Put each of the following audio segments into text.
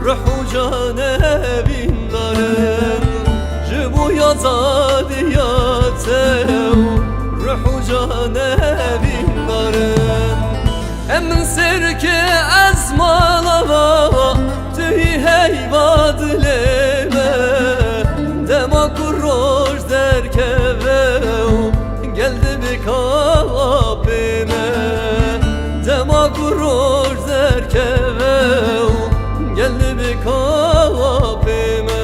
روح جانبین دارن جبو یازادیاته روح جانبین دارن امن سرکه از مالا توی هیواد لیمه دما کروش در کبه geldi bir kapime dema kuruş derkeve geldi bir kapime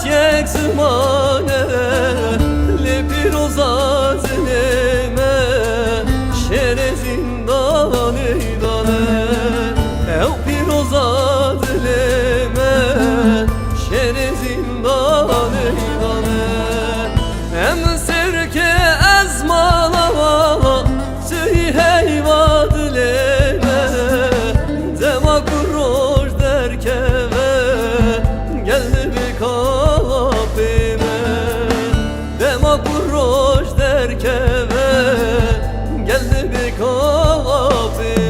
یک زمانه لپیروزات نمه شهر زندان ایدانه او پیروزات نمه شهر زندان ایدانه هم سرکه از مالا توی هیواد نمه دما کروش در کبه geldi bir kapime dema kuruş derkeve geldi bir kapime